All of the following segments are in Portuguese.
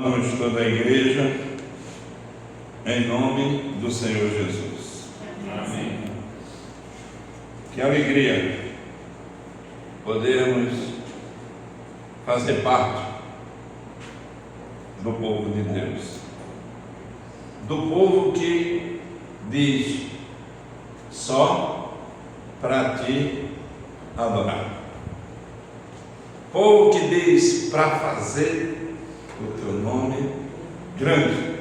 Vamos toda a igreja, em nome do Senhor Jesus. Amém. Que alegria podermos fazer parte do povo de Deus, do povo que diz só para ti adorar, povo que diz para fazer o teu nome grande.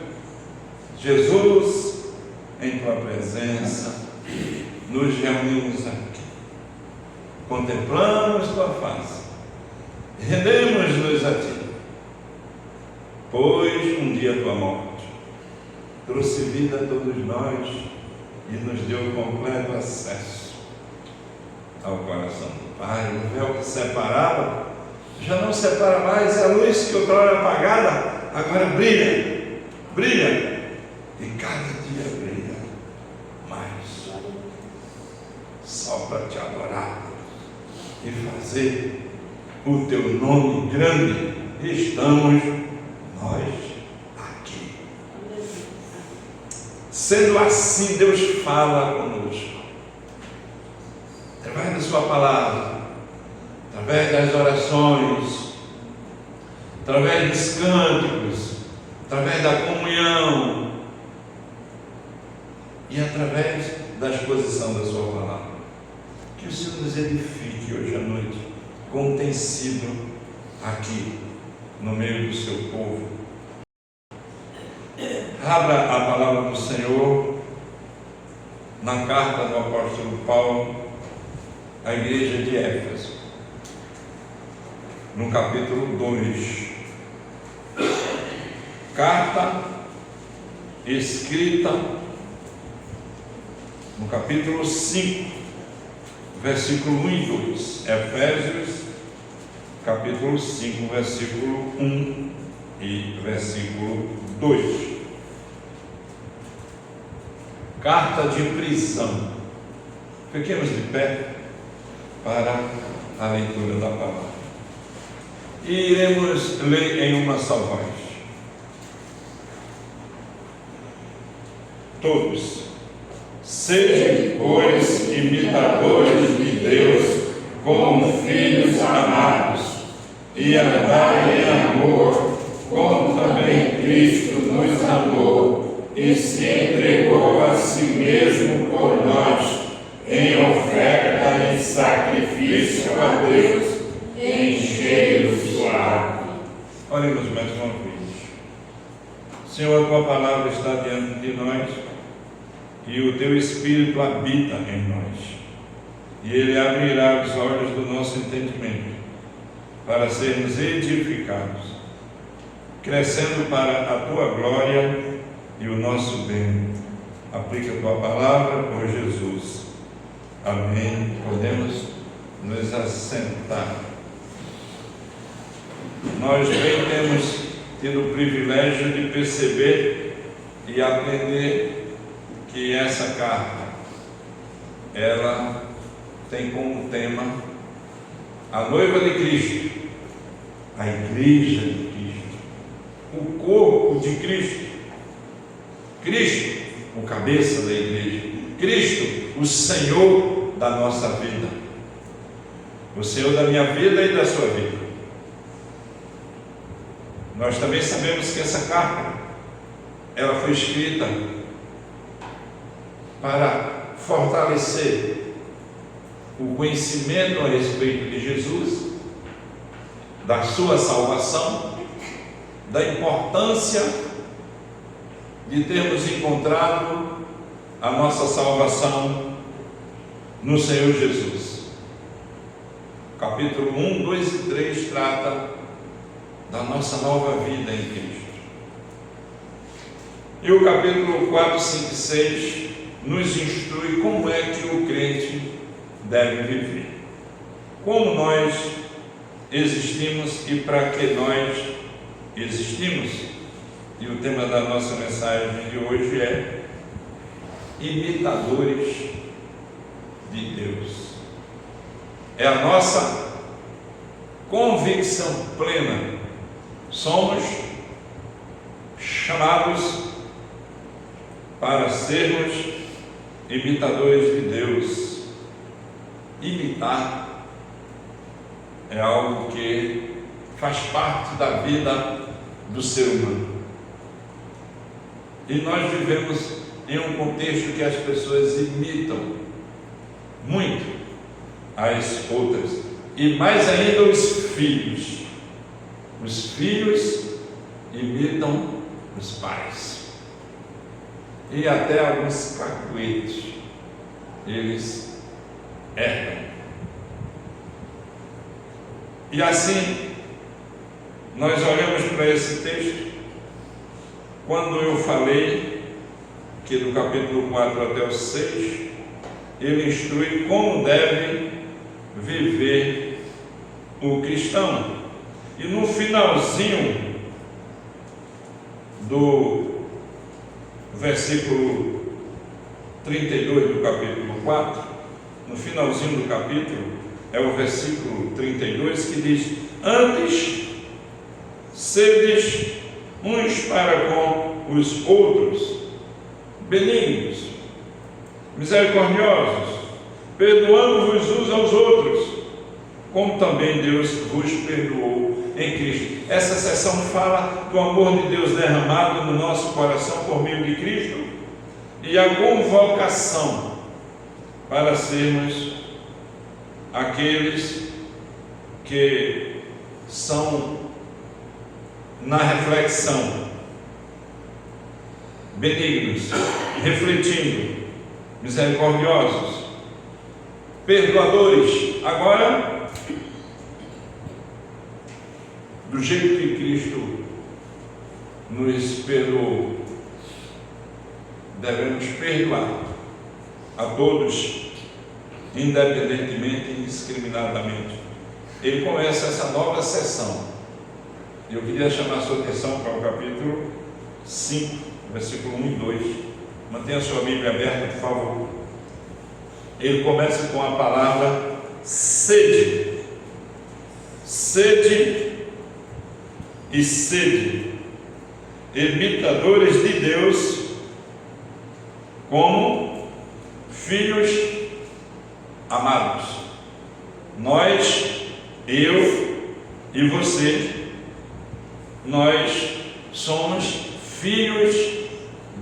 Jesus, em tua presença, nos reunimos aqui, contemplamos tua face, rendemos-nos a ti, pois um dia tua morte trouxe vida a todos nós e nos deu completo acesso ao coração do Pai. O véu que separava já não separa mais, a luz que outrora apagada agora brilha, brilha, e cada dia brilha mais, só para te adorar e fazer o teu nome grande. Estamos nós aqui. Sendo assim, Deus fala conosco através da sua palavra, através das orações, através dos cânticos, através da comunhão e através da exposição da sua palavra. Que o Senhor nos edifique hoje à noite, como tem sido aqui no meio do seu povo. Abra a palavra do Senhor na carta do apóstolo Paulo à igreja de Éfeso, no capítulo 2. Carta escrita no capítulo 5, versículo 1 e 2. Efésios, capítulo 5, versículo 1 e versículo 2. Carta de prisão. Fiquemos de pé para a leitura da palavra e iremos ler em uma só voz. Todos, sejam, pois, imitadores de Deus como filhos amados, e andai em amor, como também Cristo nos amou e se entregou a si mesmo por nós, em oferta e sacrifício a Deus, em cheiro suave. Oremos mais uma vez. Senhor, a tua palavra está diante de nós e o teu Espírito habita em nós, e ele abrirá os olhos do nosso entendimento para sermos edificados, crescendo para a tua glória e o nosso bem. Aplica a tua palavra por Jesus. Amém. Podemos nos assentar. Nós bem temos tido o privilégio de perceber e aprender que essa carta, ela tem como tema a noiva de Cristo, a igreja de Cristo, o corpo de Cristo, Cristo, o cabeça da igreja, Cristo, o Senhor da nossa vida, o Senhor da minha vida e da sua vida. Nós também sabemos que essa carta, ela foi escrita para fortalecer o conhecimento a respeito de Jesus, da sua salvação, da importância de termos encontrado a nossa salvação no Senhor Jesus. Capítulo 1, 2 e 3 trata da nossa nova vida em Cristo. E o capítulo 4, 5 e 6 nos instrui como é que o crente deve viver, como nós existimos e para que nós existimos. E o tema da nossa mensagem de hoje é imitadores de Deus. É a nossa convicção plena. Somos chamados para sermos imitadores de Deus. Imitar é algo que faz parte da vida do ser humano. E nós vivemos em um contexto que as pessoas imitam muito as outras, e mais ainda os filhos. Os filhos imitam os pais, e até alguns cacuetos eles herdam. E assim nós olhamos para esse texto. Quando eu falei que do capítulo 4 até o 6, ele instrui como deve viver o cristão. E no finalzinho do versículo 32 do capítulo 4, no finalzinho do capítulo, é o versículo 32 que diz: antes sedes uns para com os outros benignos, misericordiosos, perdoando-vos uns aos outros, como também Deus vos perdoou em Cristo. Essa seção fala do amor de Deus derramado no nosso coração por meio de Cristo e a convocação para sermos aqueles que são, na reflexão, benignos, refletindo, misericordiosos, perdoadores. Agora, do jeito que Cristo nos perdoou, devemos perdoar a todos, independentemente e indiscriminadamente. Ele começa essa nova sessão. Eu queria chamar a sua atenção para o capítulo 5, versículo 1 e 2. Mantenha a sua Bíblia aberta, por favor. Ele começa com a palavra sede. Sede e sede, imitadores de Deus, como filhos amados. Nós, eu e você, nós somos filhos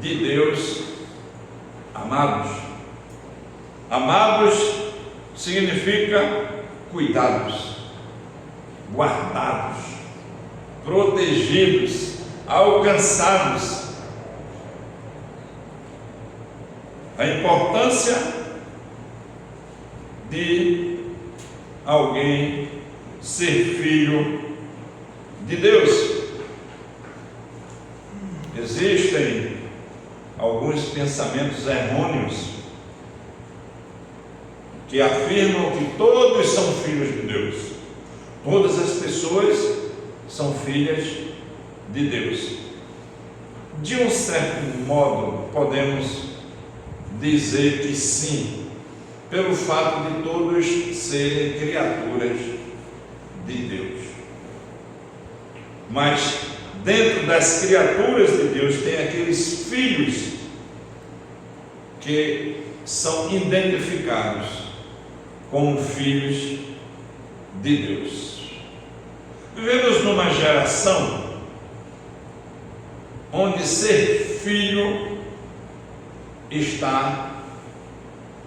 de Deus amados. Amados significa cuidados, guardados, protegidos, alcançados. A importância de alguém ser filho de Deus. Existem alguns pensamentos errôneos que afirmam que todos são filhos de Deus. Todas as pessoas são filhas de Deus. De um certo modo, podemos dizer que sim, pelo fato de todos serem criaturas de Deus. Mas dentro das criaturas de Deus tem aqueles filhos que são identificados como filhos de Deus. Vivemos numa geração onde ser filho está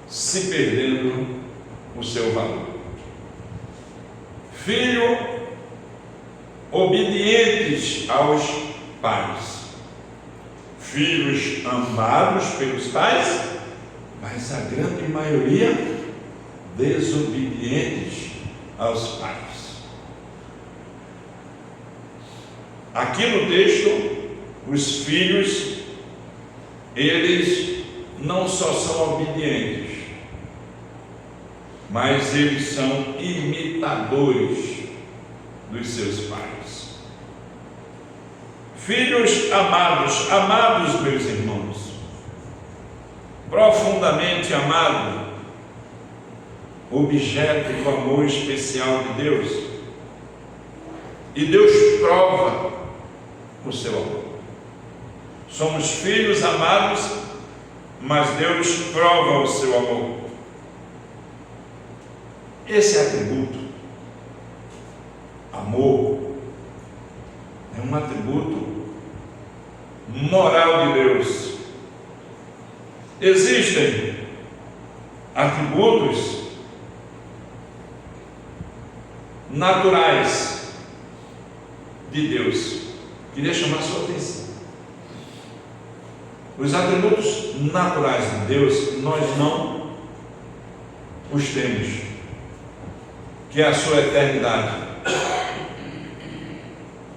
se perdendo o seu valor. Filho obedientes aos pais, filhos amados pelos pais, mas a grande maioria desobedientes aos pais. Aqui no texto, os filhos, eles não só são obedientes, mas eles são imitadores dos seus pais. Filhos amados, amados, meus irmãos, profundamente amado, objeto do amor especial de Deus. E Deus prova o seu amor. Somos filhos amados, mas Deus prova o seu amor. Esse atributo, amor, é um atributo moral de Deus. Existem atributos naturais de Deus. Queria chamar a sua atenção. Os atributos naturais de Deus, nós não os temos, que é a sua eternidade,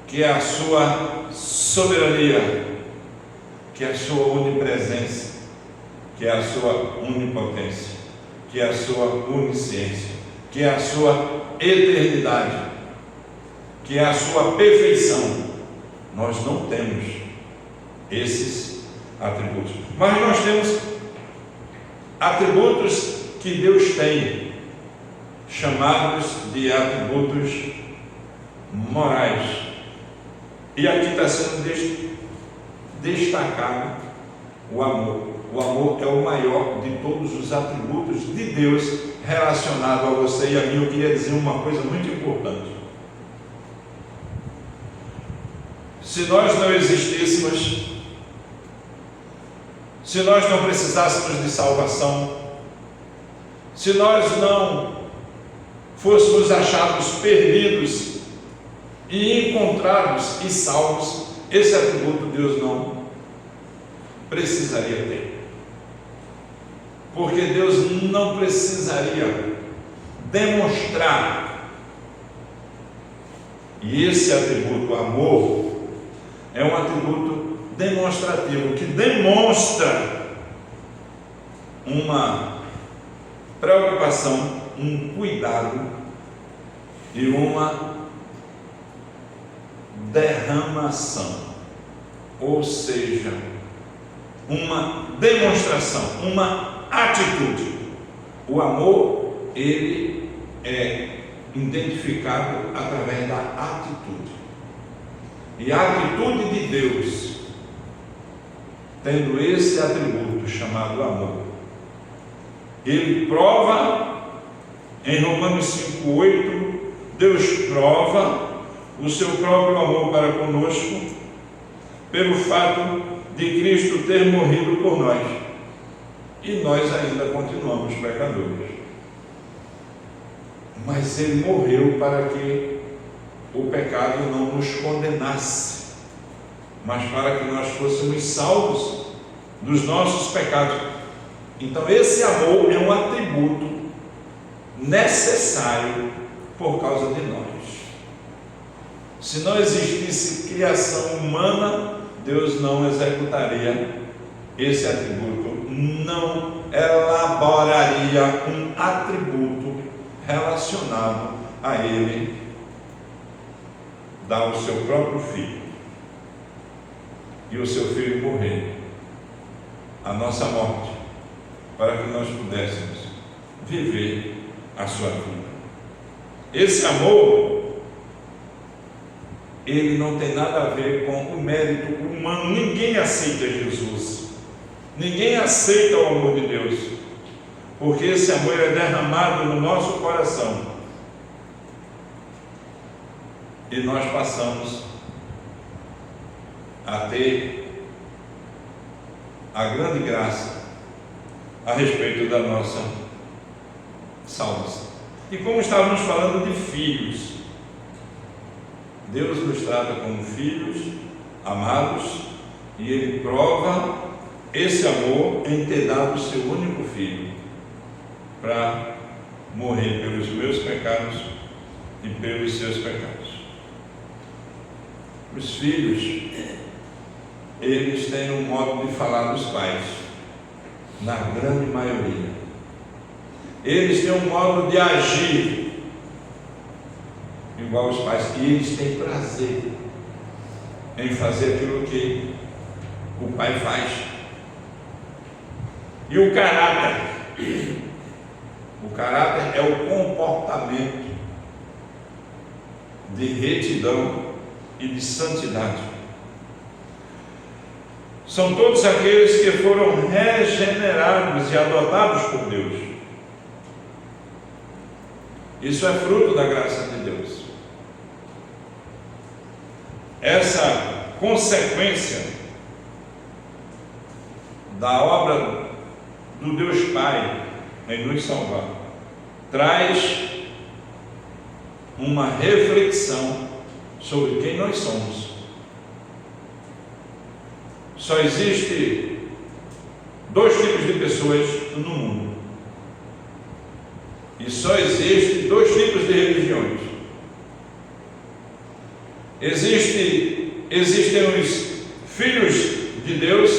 que é a sua soberania, que é a sua onipresença, que é a sua onipotência, que é a sua onisciência, que é a sua eternidade, que é a sua perfeição. Nós não temos esses atributos, mas nós temos atributos que Deus tem, chamados de atributos morais. E aqui está sendo destacado o amor. O amor é o maior de todos os atributos de Deus relacionado a você e a mim. Eu queria dizer uma coisa muito importante. Se nós não existíssemos, se nós não precisássemos de salvação, se nós não fôssemos achados perdidos e encontrados e salvos, esse atributo Deus não precisaria ter. Porque Deus não precisaria demonstrar. E esse atributo, amor, é um atributo demonstrativo, que demonstra uma preocupação, um cuidado e uma derramação, ou seja, uma demonstração, uma atitude. O amor, ele é identificado através da atitude. E a atitude de Deus, tendo esse atributo chamado amor, ele prova, em Romanos 5,8, Deus prova o seu próprio amor para conosco, pelo fato de Cristo ter morrido por nós, e nós ainda continuamos pecadores. Mas Ele morreu para que o pecado não nos condenasse, mas para que nós fôssemos salvos dos nossos pecados. Então esse amor é um atributo necessário por causa de nós. Se não existisse criação humana, Deus não executaria esse atributo, não elaboraria um atributo relacionado a Ele, dar o seu próprio filho, e o seu filho morrer, a nossa morte, para que nós pudéssemos viver a sua vida. Esse amor, ele não tem nada a ver com o mérito humano. Ninguém aceita Jesus, ninguém aceita o amor de Deus, porque esse amor é derramado no nosso coração, e nós passamos a ter a grande graça a respeito da nossa salvação. E como estávamos falando de filhos, Deus nos trata como filhos amados, e Ele prova esse amor em ter dado o seu único filho para morrer pelos meus pecados e pelos seus pecados. Os filhos, eles têm um modo de falar dos pais, na grande maioria. Eles têm um modo de agir igual aos pais, e eles têm prazer em fazer aquilo que o pai faz. E o caráter é o comportamento de retidão e de santidade. são todos aqueles que foram regenerados e adotados por Deus. Isso é fruto da graça de Deus. Essa consequência da obra do Deus Pai em nos salvar traz uma reflexão sobre quem nós somos. Só existe dois tipos de pessoas no mundo, e só existe dois tipos de religiões. Existem os filhos de Deus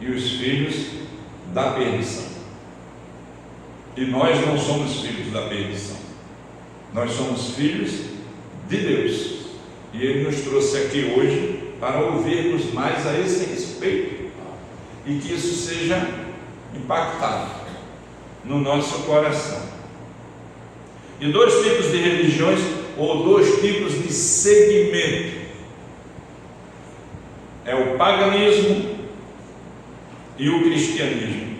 e os filhos da perdição. E nós não somos filhos da perdição, nós somos filhos de Deus, e Ele nos trouxe aqui hoje para ouvirmos mais a esse respeito, e que isso seja impactado no nosso coração. E dois tipos de religiões, ou dois tipos de segmento, é o paganismo e o cristianismo.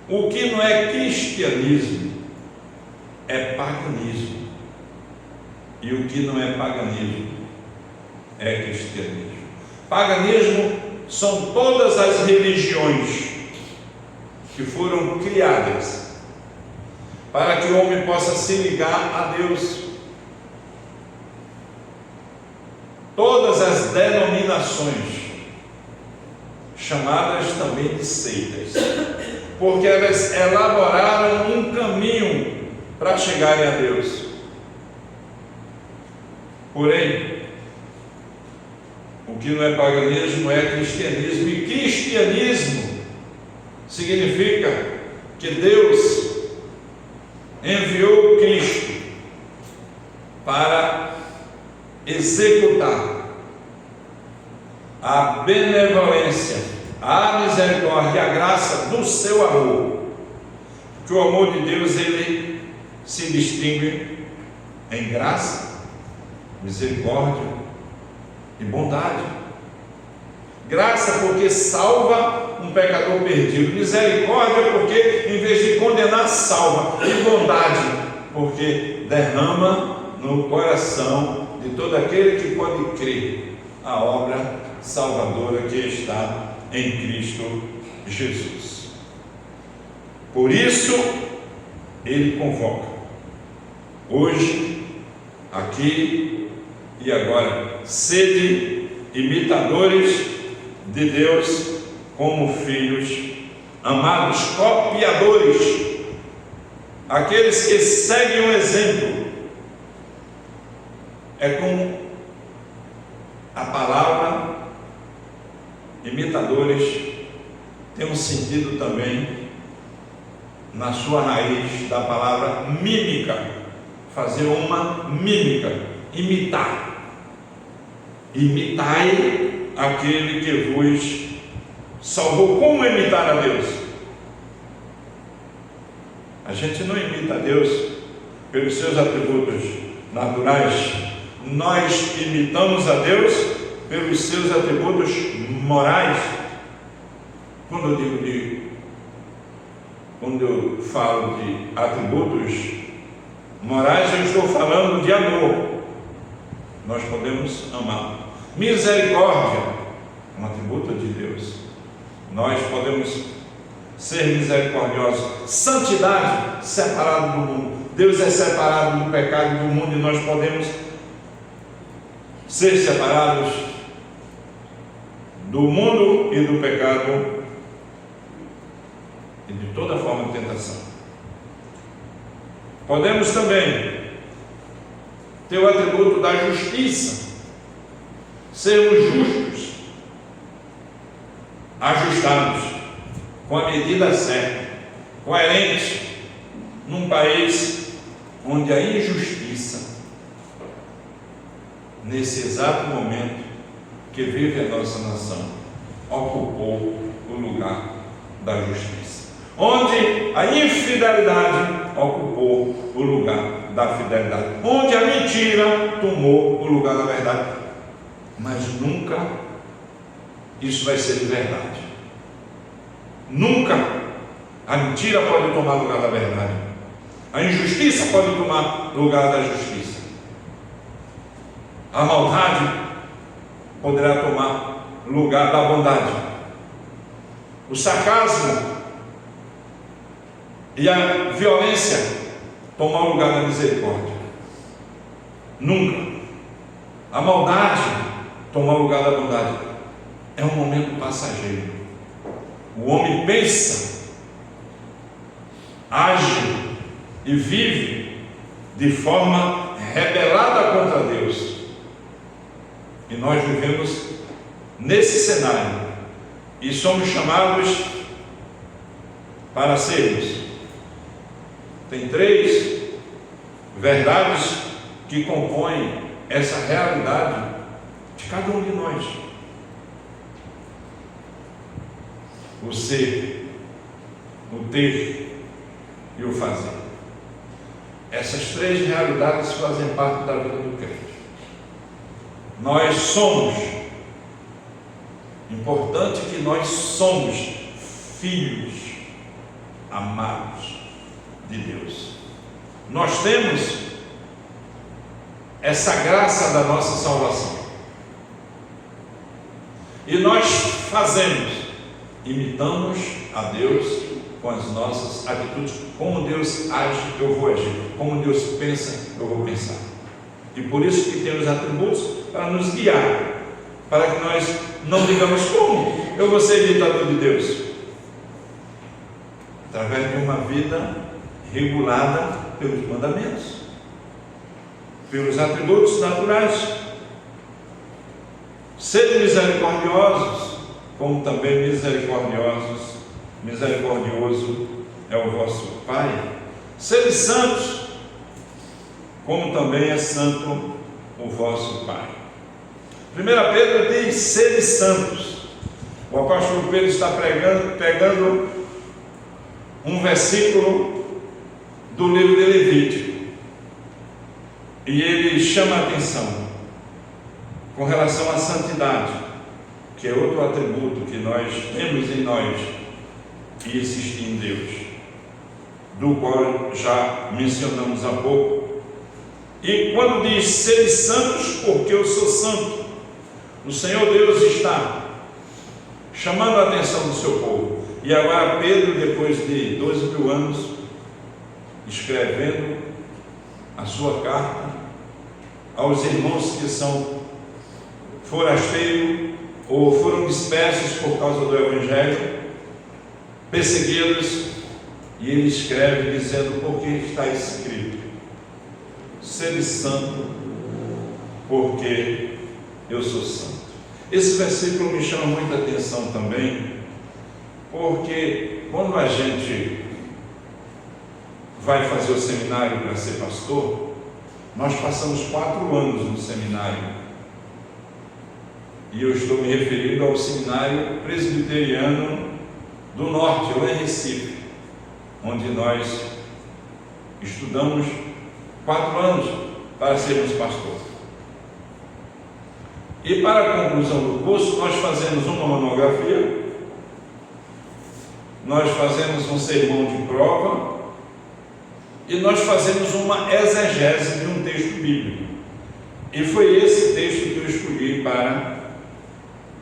O que não é cristianismo é paganismo, e o que não é paganismo é cristianismo. Paganismo são todas as religiões que foram criadas para que o homem possa se ligar a Deus. Todas as denominações, chamadas também de seitas, porque elas elaboraram um caminho para chegarem a Deus. Porém, o que não é paganismo é cristianismo, e cristianismo significa que Deus enviou Cristo para executar a benevolência, a misericórdia, a graça do seu amor. Que o amor de Deus, ele se distingue em graça, misericórdia e bondade. Graça porque salva um pecador perdido, misericórdia porque em vez de condenar salva, e bondade porque derrama no coração de todo aquele que pode crer a obra salvadora que está em Cristo Jesus. Por isso ele convoca hoje, aqui e agora: sede imitadores de Deus como filhos amados, copiadores, aqueles que seguem o exemplo. É como a palavra imitadores tem um sentido também na sua raiz da palavra mímica, fazer uma mímica, imitar. Imitai aquele que vos salvou. Como imitar a Deus? A gente não imita a Deus pelos seus atributos naturais, nós imitamos a Deus pelos seus atributos morais. Quando eu falo de atributos morais, eu estou falando de amor. Nós podemos amar. Misericórdia, um atributo de Deus. Nós podemos ser misericordiosos. Santidade, separado do mundo. Deus é separado do pecado do mundo, e nós podemos ser separados do mundo e do pecado e de toda forma de tentação. Podemos também ter o atributo da justiça, sermos justos, ajustados, com a medida certa, coerentes, num país onde a injustiça, nesse exato momento que vive a nossa nação, ocupou o lugar da justiça, onde a infidelidade ocupou o lugar da fidelidade, onde a mentira tomou o lugar da verdade. Mas nunca isso vai ser de verdade. Nunca a mentira pode tomar lugar da verdade. A injustiça pode tomar lugar da justiça. A maldade poderá tomar lugar da bondade. O sarcasmo e a violência tomam lugar da misericórdia. Nunca. A maldade toma lugar da bondade. É um momento passageiro. O homem pensa, age e vive de forma rebelada contra Deus. E nós vivemos nesse cenário e somos chamados para sermos. Tem 3 verdades que compõem essa realidade de cada um de nós: o ser, o ter e o fazer. Essas 3 realidades fazem parte da vida do crente. Nós somos, importante que nós somos filhos amados de Deus. Nós temos essa graça da nossa salvação. E nós fazemos, imitamos a Deus com as nossas atitudes. Como Deus age, eu vou agir. Como Deus pensa, eu vou pensar. E por isso que temos atributos para nos guiar, para que nós não digamos: como eu vou ser imitador de Deus? Através de uma vida regulada pelos mandamentos, pelos atributos naturais. Sede misericordiosos, como também misericordioso é o vosso Pai. Sede santos, como também é santo o vosso Pai. 1 Pedro diz: sede santos. O apóstolo Pedro está pegando um versículo do livro de Levítico, e ele chama a atenção com relação à santidade, que é outro atributo que nós temos em nós e existe em Deus, do qual já mencionamos há pouco. E quando diz: sede santos, porque eu sou santo, o Senhor Deus está chamando a atenção do seu povo. E agora Pedro, depois de 12.000 anos, escrevendo a sua carta aos irmãos que são forasteiros ou foram dispersos por causa do Evangelho, perseguidos, e ele escreve dizendo: porque está escrito: sede santo, porque eu sou santo. Esse versículo me chama muita atenção também, porque quando a gente vai fazer o seminário para ser pastor, nós passamos 4 anos no seminário. E eu estou me referindo ao seminário presbiteriano do Norte, lá em Recife, onde nós estudamos 4 anos para sermos pastores. E para a conclusão do curso, nós fazemos uma monografia, nós fazemos um sermão de prova e nós fazemos uma exegese de um texto bíblico. E foi esse texto que eu escolhi para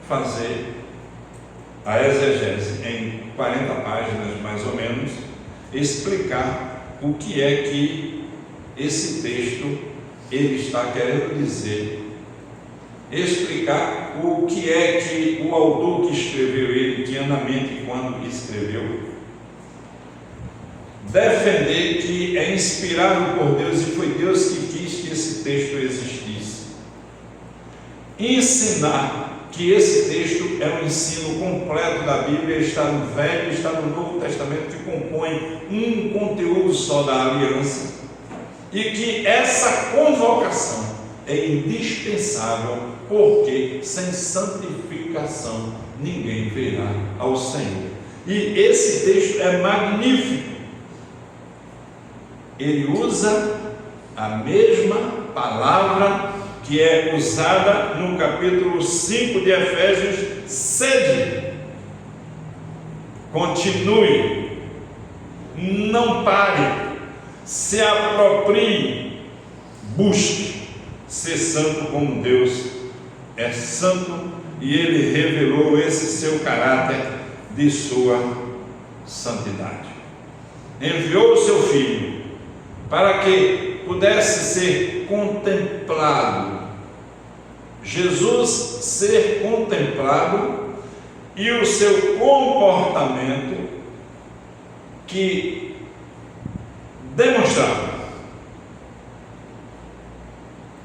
fazer a exegese, em 40 páginas mais ou menos, explicar o que é que esse texto ele está querendo dizer, explicar o que é que o autor que escreveu ele tinha na mente quando escreveu, defender que é inspirado por Deus e foi Deus que quis que esse texto existisse, ensinar que esse texto é um ensino completo da Bíblia, está no Velho e está no Novo Testamento, que compõe um conteúdo só da aliança, e que essa convocação é indispensável, porque sem santificação ninguém verá ao Senhor. E esse texto é magnífico. Ele usa a mesma palavra que que é usada no capítulo 5 de Efésios: sede. Continue, não pare, se aproprie, busque ser santo como Deus é santo, e Ele revelou esse seu caráter de sua santidade. Enviou o seu Filho para que pudesse ser contemplado, Jesus ser contemplado, e o seu comportamento que demonstrava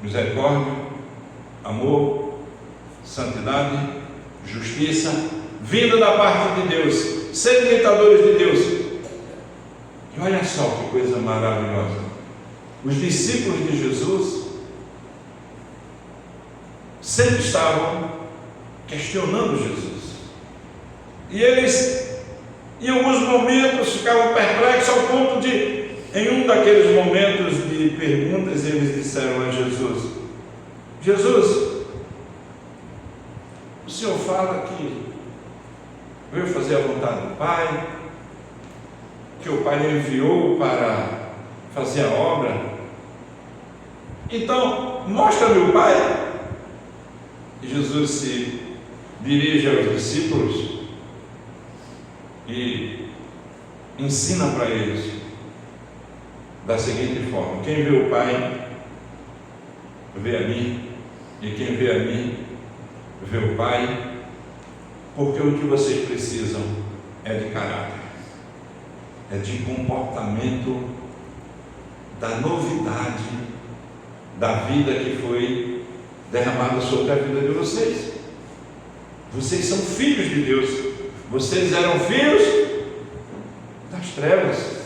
misericórdia, amor, santidade, justiça, vinda da parte de Deus, ser imitadores de Deus. E olha só que coisa maravilhosa, os discípulos de Jesus sempre estavam questionando Jesus, e eles em alguns momentos ficavam perplexos, ao ponto de, em um daqueles momentos de perguntas, eles disseram a Jesus: Jesus, o Senhor fala que veio fazer a vontade do Pai, que o Pai enviou para fazer a obra, então mostra-me o Pai. E Jesus se dirige aos discípulos e ensina para eles da seguinte forma: quem vê o Pai vê a mim, e quem vê a mim vê o Pai, porque o que vocês precisam é de caráter, é de comportamento, da novidade da vida que foi derramada sobre a vida de vocês. Vocês são filhos de Deus. Vocês eram filhos das trevas,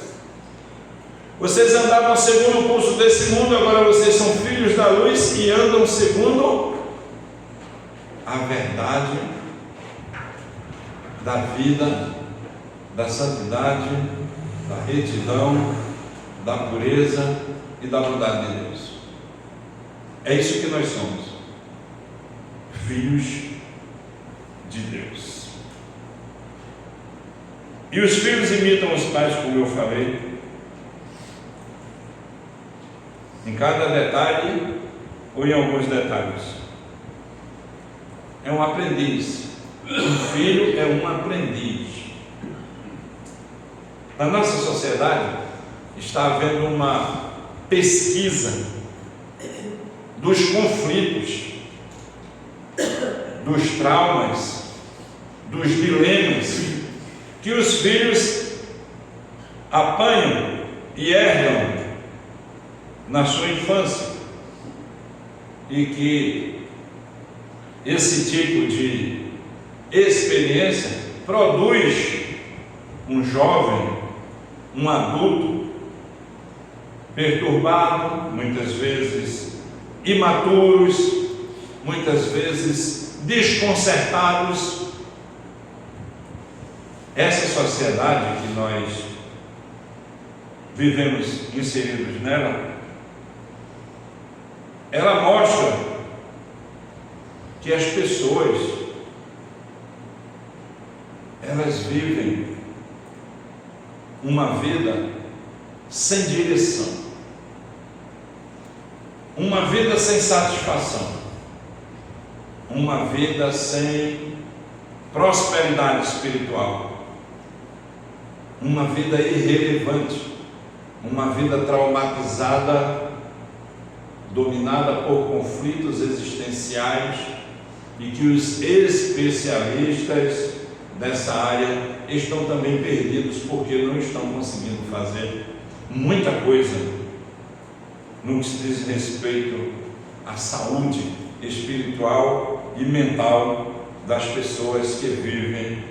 vocês andavam segundo o curso desse mundo, agora vocês são filhos da luz e andam segundo a verdade da vida, da santidade, da retidão, da pureza e da bondade de Deus. É isso que nós somos, filhos de Deus. E os filhos imitam os pais, como eu falei, em cada detalhe ou em alguns detalhes. É um aprendiz. Um filho é um aprendiz. Na nossa sociedade está havendo uma pesquisa dos conflitos, dos traumas, dos dilemas que os filhos apanham e herdam na sua infância, e que esse tipo de experiência produz um jovem, um adulto perturbado, muitas vezes imaturos, muitas vezes desconcertados. Essa sociedade que nós vivemos inseridos nela, ela mostra que as pessoas, elas vivem uma vida sem direção, uma vida sem satisfação, uma vida sem prosperidade espiritual, uma vida irrelevante, uma vida traumatizada, dominada por conflitos existenciais, e que os especialistas dessa área estão também perdidos, porque não estão conseguindo fazer muita coisa no que se diz respeito à saúde espiritual e mental das pessoas que vivem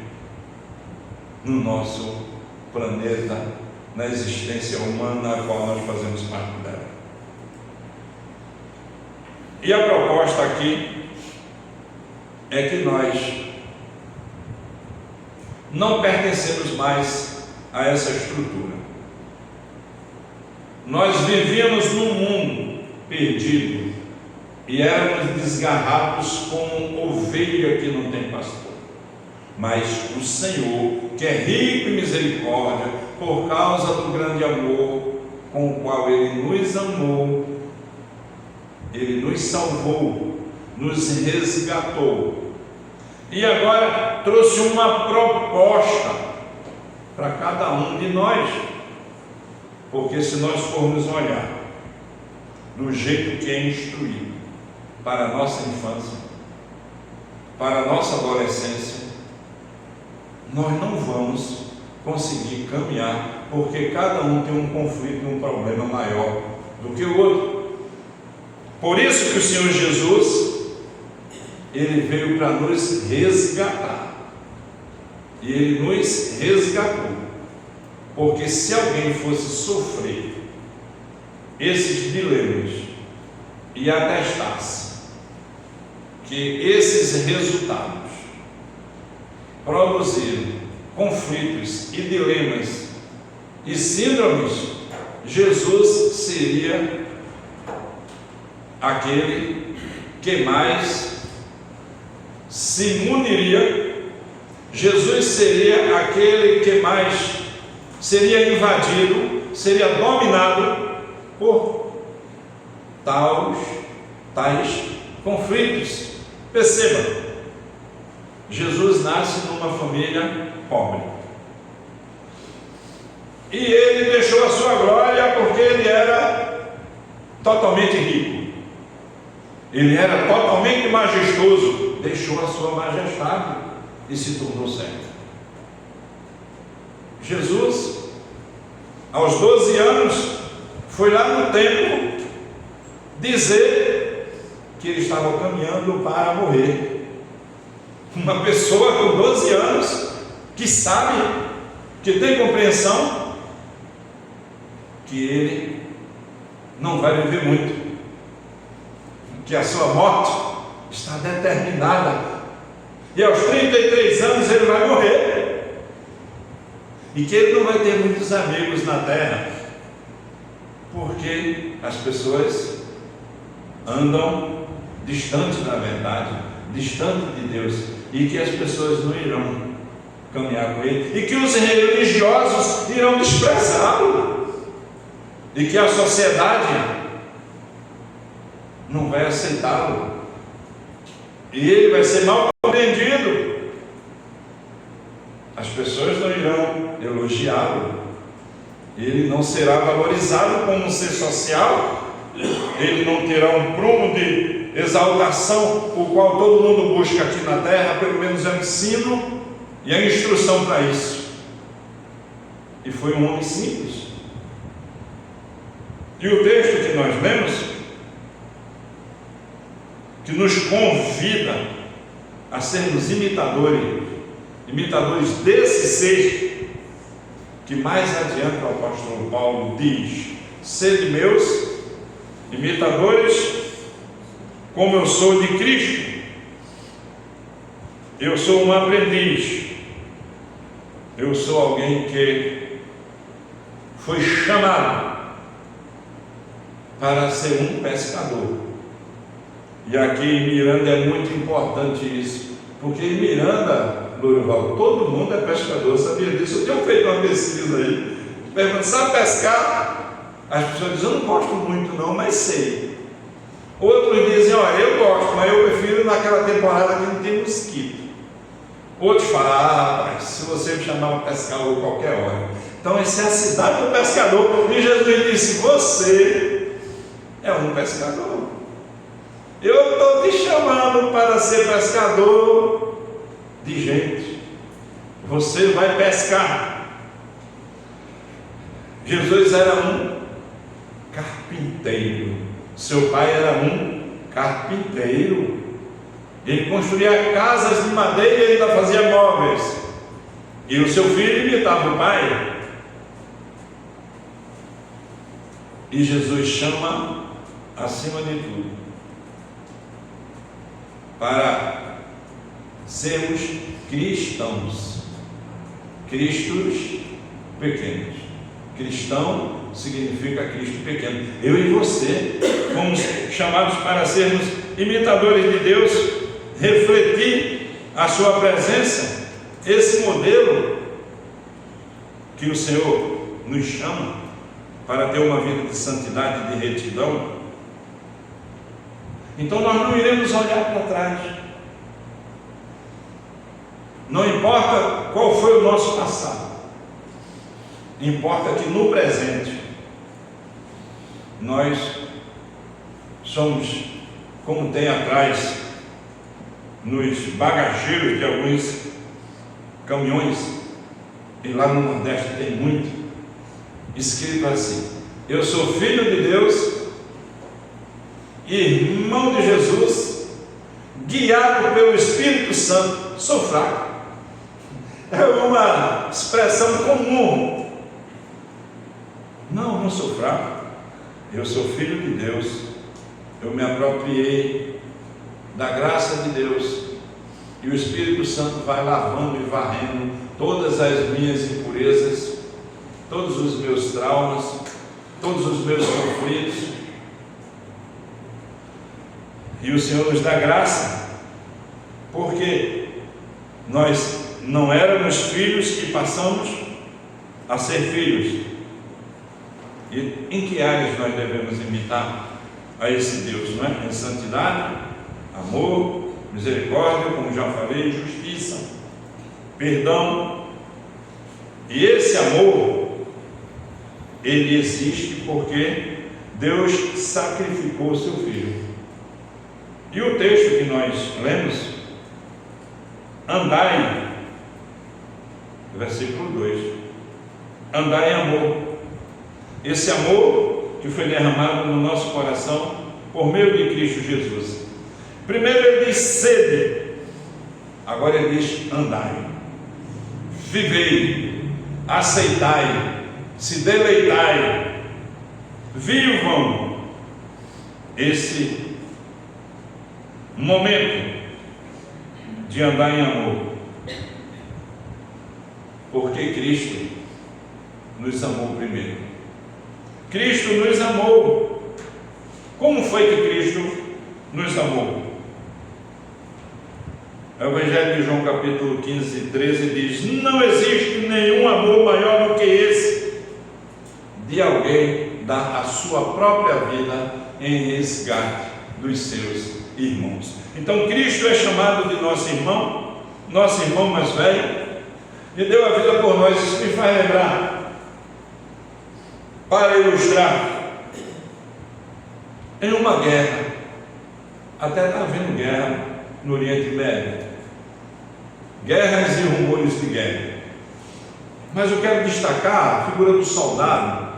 no nosso planeta, na existência humana a qual nós fazemos parte dela. E a proposta aqui é que nós não pertencemos mais a essa estrutura. Nós vivíamos num mundo perdido, e éramos desgarrados como ovelha que não tem pastor. Mas o Senhor, que é rico em misericórdia, por causa do grande amor com o qual Ele nos amou, Ele nos salvou, nos resgatou. E agora trouxe uma proposta para cada um de nós, porque se nós formos olhar do jeito que é instruído para a nossa infância, para a nossa adolescência, nós não vamos conseguir caminhar, porque cada um tem um conflito e um problema maior do que o outro. Por isso que o Senhor Jesus, Ele veio para nos resgatar, e Ele nos resgatou, porque se alguém fosse sofrer esses dilemas e atestasse que esses resultados produziram conflitos e dilemas e síndromes, Jesus seria aquele que mais se muniria, Jesus seria aquele que mais seria invadido, seria dominado por tais conflitos. Perceba, Jesus nasce numa família pobre, e Ele deixou a sua glória porque Ele era totalmente rico, Ele era totalmente majestoso, deixou a sua majestade e se tornou servo. Jesus, aos 12 anos, foi lá no templo dizer que ele estava caminhando para morrer. Uma pessoa com 12 anos, que sabe, que tem compreensão, que ele não vai viver muito, que a sua morte está determinada, e aos 33 anos ele vai morrer, e que ele não vai ter muitos amigos na terra, porque as pessoas andam distante da verdade, distante de Deus, e que as pessoas não irão caminhar com ele, e que os religiosos irão desprezá-lo, e que a sociedade não vai aceitá-lo, e ele vai ser mal compreendido. As pessoas não irão elogiá-lo, ele não será valorizado como um ser social, ele não terá um prumo de exaltação, o qual todo mundo busca aqui na terra, pelo menos é o ensino e a instrução para isso. E foi um homem simples. E o texto que nós lemos, que nos convida a sermos imitadores desse ser, que mais adiante o apóstolo Paulo diz: sede meus imitadores, como eu sou de Cristo. Eu sou um aprendiz, eu sou alguém que foi chamado para ser um pescador. E aqui em Miranda é muito importante isso, porque em Miranda, Lourival, todo mundo é pescador, sabia disso? Eu tenho feito uma pesquisa aí, perguntando: sabe pescar? As pessoas dizem: eu não gosto muito não, mas sei. Outros dizem: olha, eu gosto, mas eu prefiro naquela temporada que não tem mosquito. Outros falam: rapaz, se você me chamar para pescar a qualquer hora. Então essa é a cidade do pescador, e Jesus disse: você é um pescador. Eu estou te chamando para ser pescador de gente. Você vai pescar. Jesus era um carpinteiro. Seu pai era um carpinteiro. Ele construía casas de madeira e ainda fazia móveis. E o seu filho imitava o pai. E Jesus chama, acima de tudo, para sermos cristãos, cristos pequenos, cristão significa Cristo pequeno. Eu e você fomos chamados para sermos imitadores de Deus, refletir a sua presença, esse modelo que o Senhor nos chama para ter uma vida de santidade e de retidão. Então nós não iremos olhar para trás. Não importa qual foi o nosso passado, importa que no presente nós somos, como tem atrás nos bagageiros de alguns caminhões, e lá no Nordeste tem muito, escrito assim: eu sou filho de Deus, irmão de Jesus, guiado pelo Espírito Santo, sou fraco. É uma expressão comum. Não sou fraco, eu sou filho de Deus, eu me apropriei da graça de Deus, e o Espírito Santo vai lavando e varrendo todas as minhas impurezas, todos os meus traumas, todos os meus conflitos, e o Senhor nos dá graça, porque nós não éramos filhos e passamos a ser filhos. E em que áreas nós devemos imitar a esse Deus, não é? Em santidade, amor, misericórdia, como já falei, justiça, perdão. E esse amor, ele existe porque Deus sacrificou o seu Filho. E o texto que nós lemos, andai, versículo 2, andai em amor. Esse amor que foi derramado no nosso coração por meio de Cristo Jesus. Primeiro ele diz sede, agora ele diz andai, vivei, aceitai, se deleitai, vivam esse momento de andar em amor, porque Cristo nos amou primeiro. Cristo nos amou. Como foi que Cristo nos amou? O Evangelho de João capítulo 15, 13 diz: não existe nenhum amor maior do que esse, de alguém dar a sua própria vida em resgate dos seus irmãos. Então Cristo é chamado de nosso irmão mais velho, e deu a vida por nós. Isso me faz lembrar, para ilustrar, em uma guerra, até está havendo guerra no Oriente Médio, guerras e rumores de guerra, mas eu quero destacar a figura do soldado,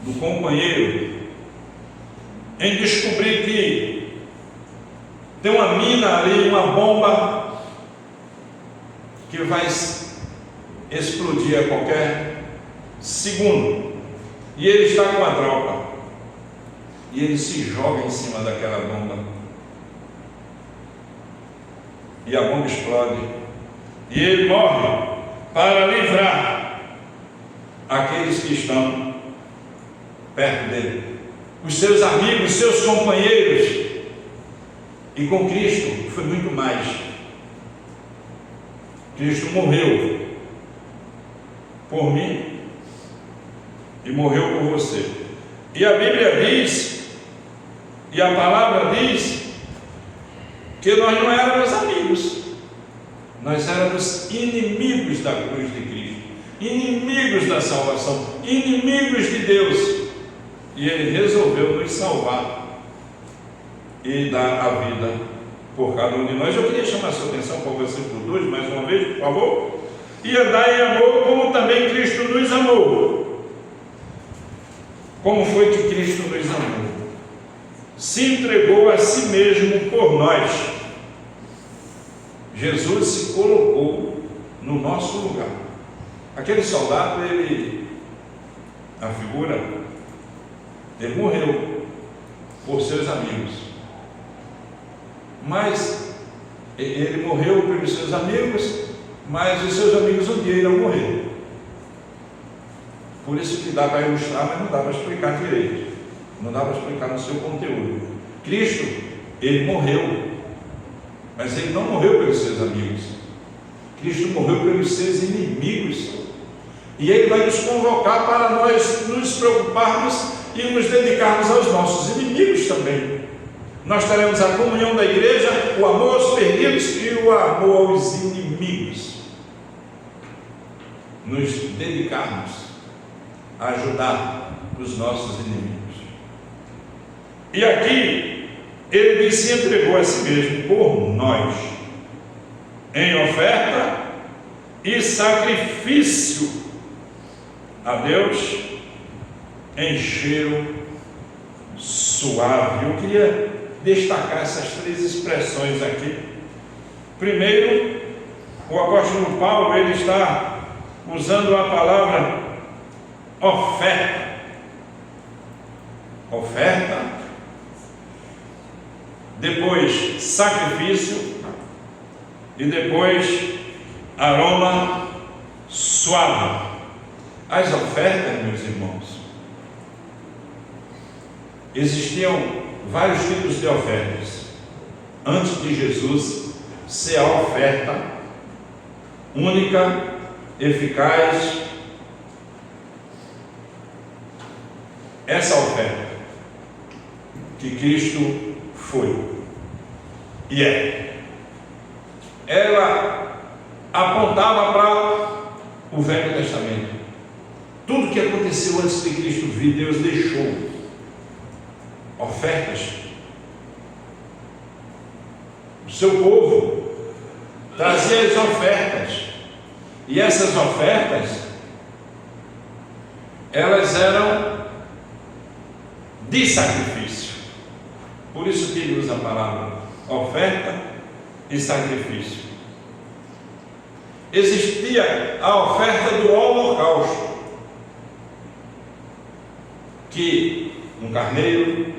do companheiro, em descobrir que tem uma mina ali, uma bomba que vai explodir a qualquer segundo, e ele está com a tropa, e ele se joga em cima daquela bomba, e a bomba explode, e ele morre para livrar aqueles que estão perto dele, os seus amigos, seus companheiros. E com Cristo foi muito mais. Cristo morreu por mim e morreu por você. E a Bíblia diz, e a palavra diz, que nós não éramos amigos, nós éramos inimigos da cruz de Cristo, inimigos da salvação, inimigos de Deus, e Ele resolveu nos salvar e dar a vida por cada um de nós. Eu queria chamar a sua atenção para o versículo 2, mais uma vez, por favor. E andar em amor, como também Cristo nos amou. Como foi que Cristo nos amou? Se entregou a si mesmo por nós. Jesus se colocou no nosso lugar. Aquele soldado, a figura, ele morreu por seus amigos. Mas ele morreu pelos seus amigos, mas os seus amigos um dia irão morrer. Por isso que dá para ilustrar, mas não dá para explicar direito. Não dá para explicar no seu conteúdo. Cristo, ele morreu, mas ele não morreu pelos seus amigos. Cristo morreu pelos seus inimigos. E ele vai nos convocar para nós nos preocuparmos e nos dedicarmos aos nossos inimigos também. Nós teremos a comunhão da igreja, o amor aos perdidos e o amor aos inimigos. Nos dedicarmos a ajudar os nossos inimigos. E aqui, ele se entregou a si mesmo por nós, em oferta e sacrifício a Deus, em cheiro suave. Eu queria destacar essas três expressões aqui. Primeiro, o apóstolo Paulo, ele está usando a palavra oferta. Oferta, depois sacrifício e depois aroma suave. As ofertas, meus irmãos, existiam vários tipos de ofertas antes de Jesus ser a oferta única, eficaz. Essa oferta que Cristo foi e ela apontava para o Velho Testamento. Tudo que aconteceu antes de Cristo vir, Deus deixou ofertas. O seu povo trazia as ofertas, e essas ofertas, elas eram de sacrifício. Por isso que ele usa a palavra oferta e sacrifício. Existia a oferta do holocausto, que um carneiro,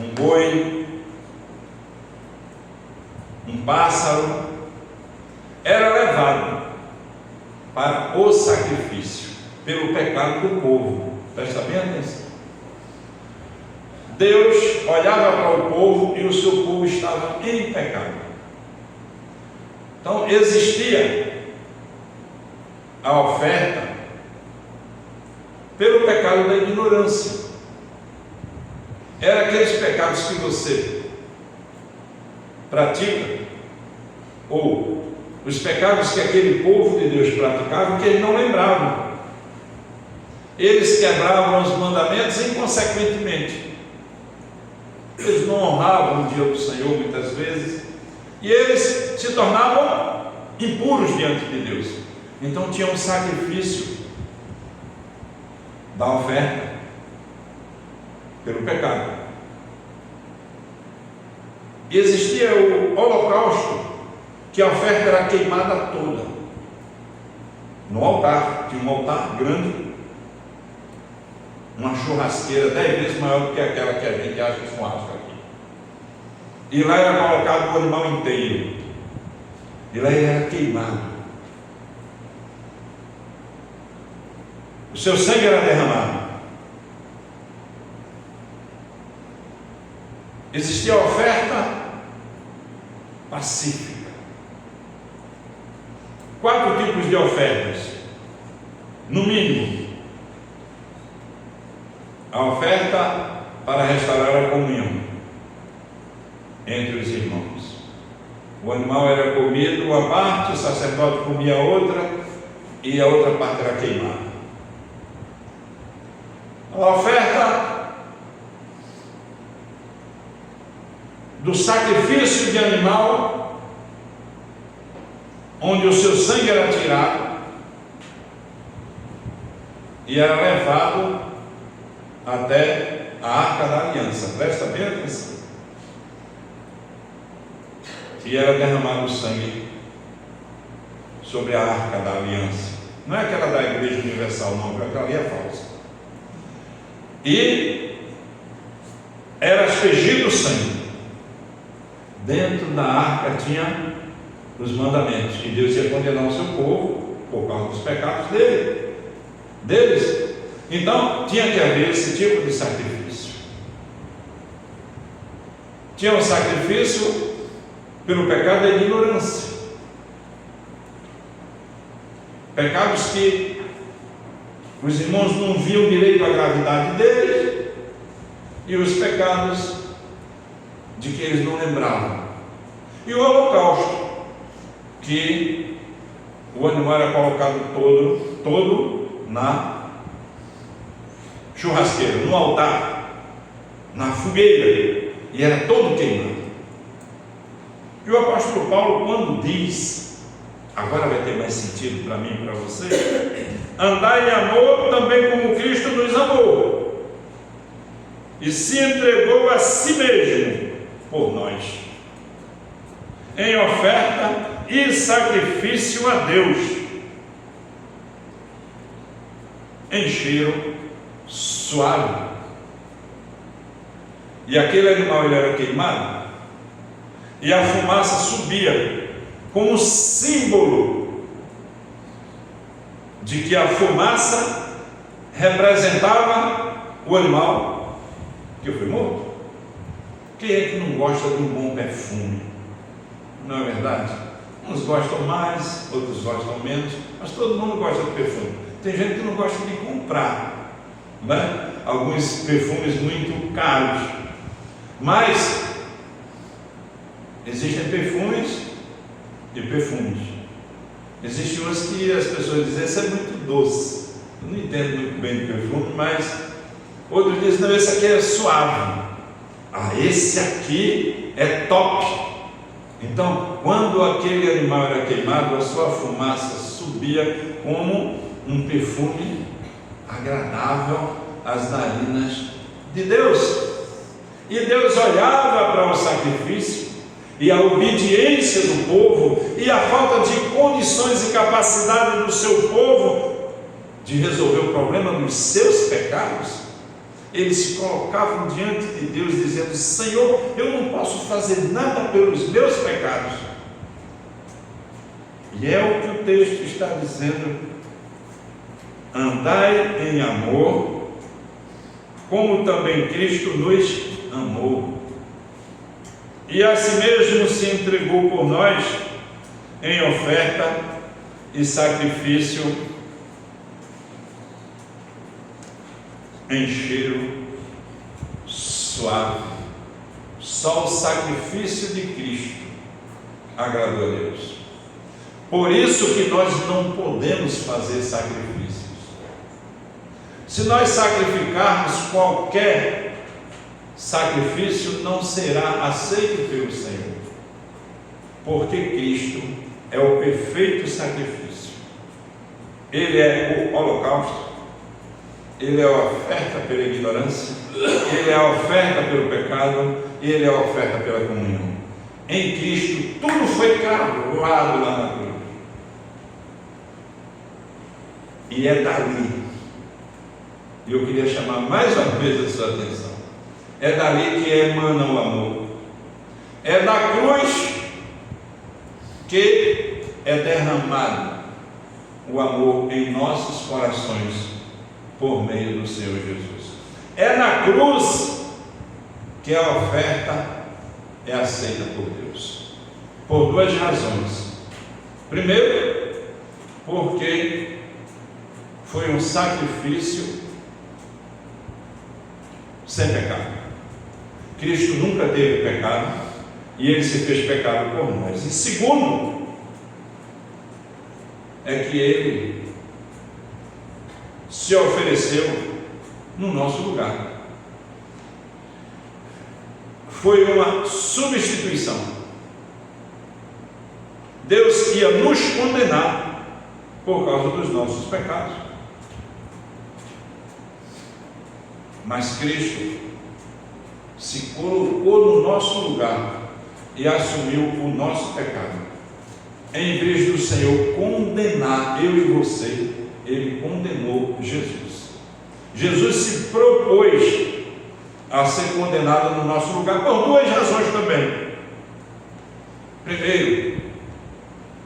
um boi, um pássaro, era levado para o sacrifício pelo pecado do povo. Presta bem atenção. Deus olhava para o povo e o seu povo estava em pecado. Então existia a oferta pelo pecado da ignorância. Era aqueles pecados que você pratica, ou os pecados que aquele povo de Deus praticava, que eles não lembravam. Eles quebravam os mandamentos inconsequentemente. Eles não honravam o dia do Senhor muitas vezes, e eles se tornavam impuros diante de Deus. Então tinha um sacrifício da oferta pelo pecado. E existia o holocausto, que a oferta era queimada toda no altar. Tinha um altar grande, uma churrasqueira 10 vezes maior do que aquela que a gente acha que churrasco aqui. E lá era colocado o animal inteiro, e lá ele era queimado. O seu sangue era derramado. Existia a oferta pacífica. 4 tipos de ofertas, no mínimo. A oferta para restaurar a comunhão entre os irmãos. O animal era comido uma parte, o sacerdote comia outra, e a outra parte era queimada. A oferta do sacrifício de animal, onde o seu sangue era tirado e era levado até a Arca da Aliança. Presta bem atenção. E era derramado o sangue sobre a Arca da Aliança. Não é aquela da Igreja Universal, não, porque aquela ali é falsa. E era aspergido o sangue. Dentro da arca tinha os mandamentos, que Deus ia condenar o seu povo por causa dos pecados deles. Então, tinha que haver esse tipo de sacrifício. Tinha um sacrifício pelo pecado da ignorância. Pecados que os irmãos não viam direito à gravidade deles, e os pecados de que eles não lembravam. E o holocausto, que o animal era colocado todo na churrasqueira, no altar, na fogueira, e era todo queimado. E o apóstolo Paulo, quando diz, agora vai ter mais sentido para mim e para você, andai em amor também como Cristo nos amou e se entregou a si mesmo por nós, em oferta e sacrifício a Deus, em cheiro suave. E aquele animal, ele era queimado, e a fumaça subia como símbolo de que a fumaça representava o animal que foi morto. Quem é que não gosta de um bom perfume? Não é verdade? Uns gostam mais, outros gostam menos, mas todo mundo gosta de perfume. Tem gente que não gosta de comprar, né? Alguns perfumes muito caros, mas existem perfumes e perfumes. Existem umas que as pessoas dizem, esse é muito doce. Eu não entendo muito bem de perfume, mas outros dizem, não, esse aqui é suave. Ah, esse aqui é top. Então, quando aquele animal era queimado, a sua fumaça subia como um perfume agradável às narinas de Deus. E Deus olhava para o sacrifício e a obediência do povo e a falta de condições e capacidade do seu povo de resolver o problema dos seus pecados. Eles se colocavam diante de Deus dizendo, Senhor, eu não posso fazer nada pelos meus pecados. E é o que o texto está dizendo, andai em amor, como também Cristo nos amou, e a si mesmo se entregou por nós, em oferta e sacrifício, em cheiro suave. Só o sacrifício de Cristo agradou a Deus. Por isso que nós não podemos fazer sacrifícios. Se nós sacrificarmos qualquer sacrifício, não será aceito pelo Senhor, porque Cristo é o perfeito sacrifício. Ele é o holocausto, Ele é a oferta pela ignorância, Ele é a oferta pelo pecado, Ele é a oferta pela comunhão. Em Cristo tudo foi cravado lá na cruz. E é dali, e eu queria chamar mais uma vez a sua atenção, é dali que emana o amor. É da cruz que é derramado o amor em nossos corações por meio do Senhor Jesus. É na cruz que a oferta é aceita por Deus, por duas razões. Primeiro, porque foi um sacrifício sem pecado. Cristo nunca teve pecado e Ele se fez pecado por nós. E segundo, é que Ele se ofereceu no nosso lugar. Foi uma substituição. Deus ia nos condenar por causa dos nossos pecados, mas Cristo se colocou no nosso lugar e assumiu o nosso pecado. Em vez do Senhor condenar eu e você, Ele condenou Jesus. Jesus se propôs a ser condenado no nosso lugar por duas razões também. Primeiro,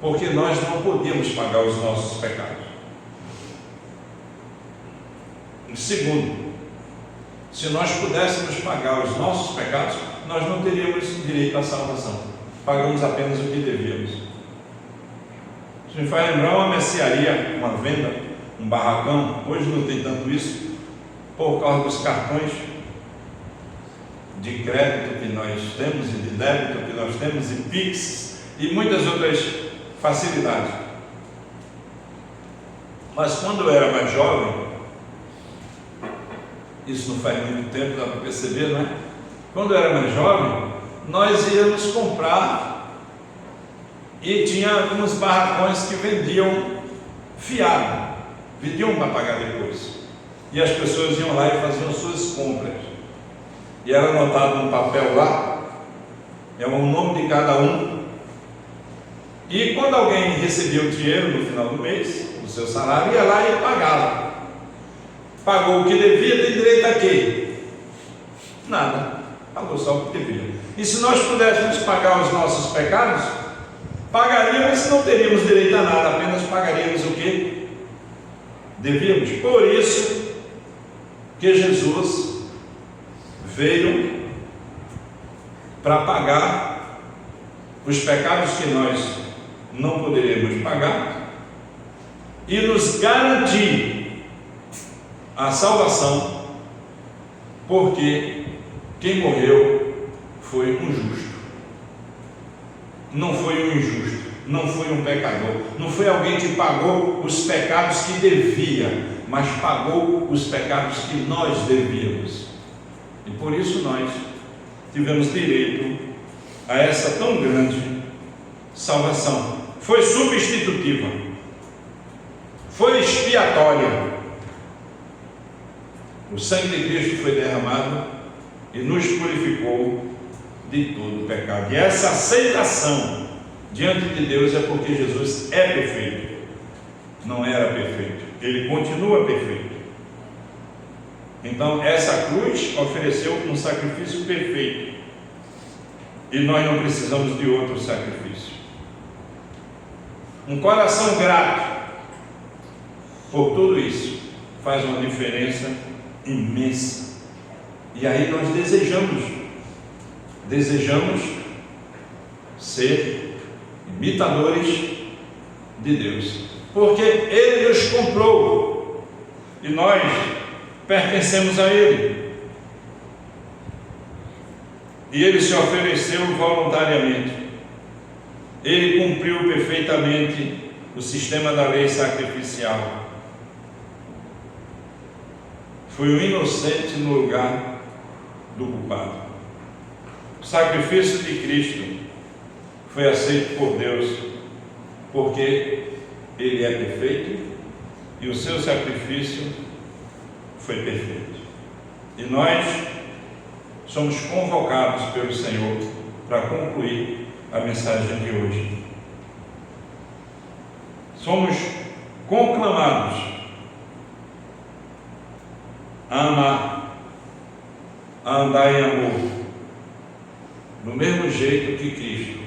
porque nós não podíamos pagar os nossos pecados. Segundo, se nós pudéssemos pagar os nossos pecados, nós não teríamos direito à salvação. Pagamos apenas o que devíamos. Isso me faz lembrar uma mercearia, uma venda, um barracão. Hoje não tem tanto isso, por causa dos cartões de crédito que nós temos, e de débito que nós temos, e Pix, e muitas outras facilidades. Mas quando eu era mais jovem, isso não faz muito tempo, dá para perceber, não é? Quando eu era mais jovem, nós íamos comprar e tinha alguns barracões que vendiam fiado, vendiam para pagar depois, e as pessoas iam lá e faziam suas compras, e era anotado no papel lá, é o nome de cada um, e quando alguém recebia o dinheiro no final do mês, o seu salário, ia lá e pagava. Pagou o que devia, tem direito a quê? Nada, pagou só o que devia. E se nós pudéssemos pagar os nossos pecados, pagaríamos e não teríamos direito a nada, apenas pagaríamos o que devíamos. Por isso que Jesus veio para pagar os pecados que nós não poderíamos pagar e nos garantir a salvação, porque quem morreu foi um justo, não foi um injusto, não foi um pecador, não foi alguém que pagou os pecados que devia, mas pagou os pecados que nós devíamos, e por isso nós tivemos direito a essa tão grande salvação. Foi substitutiva, foi expiatória. O sangue de Cristo foi derramado e nos purificou de todo o pecado. E essa aceitação diante de Deus é porque Jesus é perfeito. Não era perfeito, ele continua perfeito. Então essa cruz ofereceu um sacrifício perfeito, e nós não precisamos de outro sacrifício. Um coração grato por tudo isso faz uma diferença imensa. E aí nós desejamos ser imitadores de Deus, porque Ele nos comprou e nós pertencemos a Ele, e Ele se ofereceu voluntariamente. Ele cumpriu perfeitamente o sistema da lei sacrificial. Foi o inocente no lugar do culpado. O sacrifício de Cristo foi aceito por Deus, porque Ele é perfeito e o seu sacrifício foi perfeito. E nós somos convocados pelo Senhor para concluir a mensagem de hoje. Somos conclamados a amar, a andar em amor, do mesmo jeito que Cristo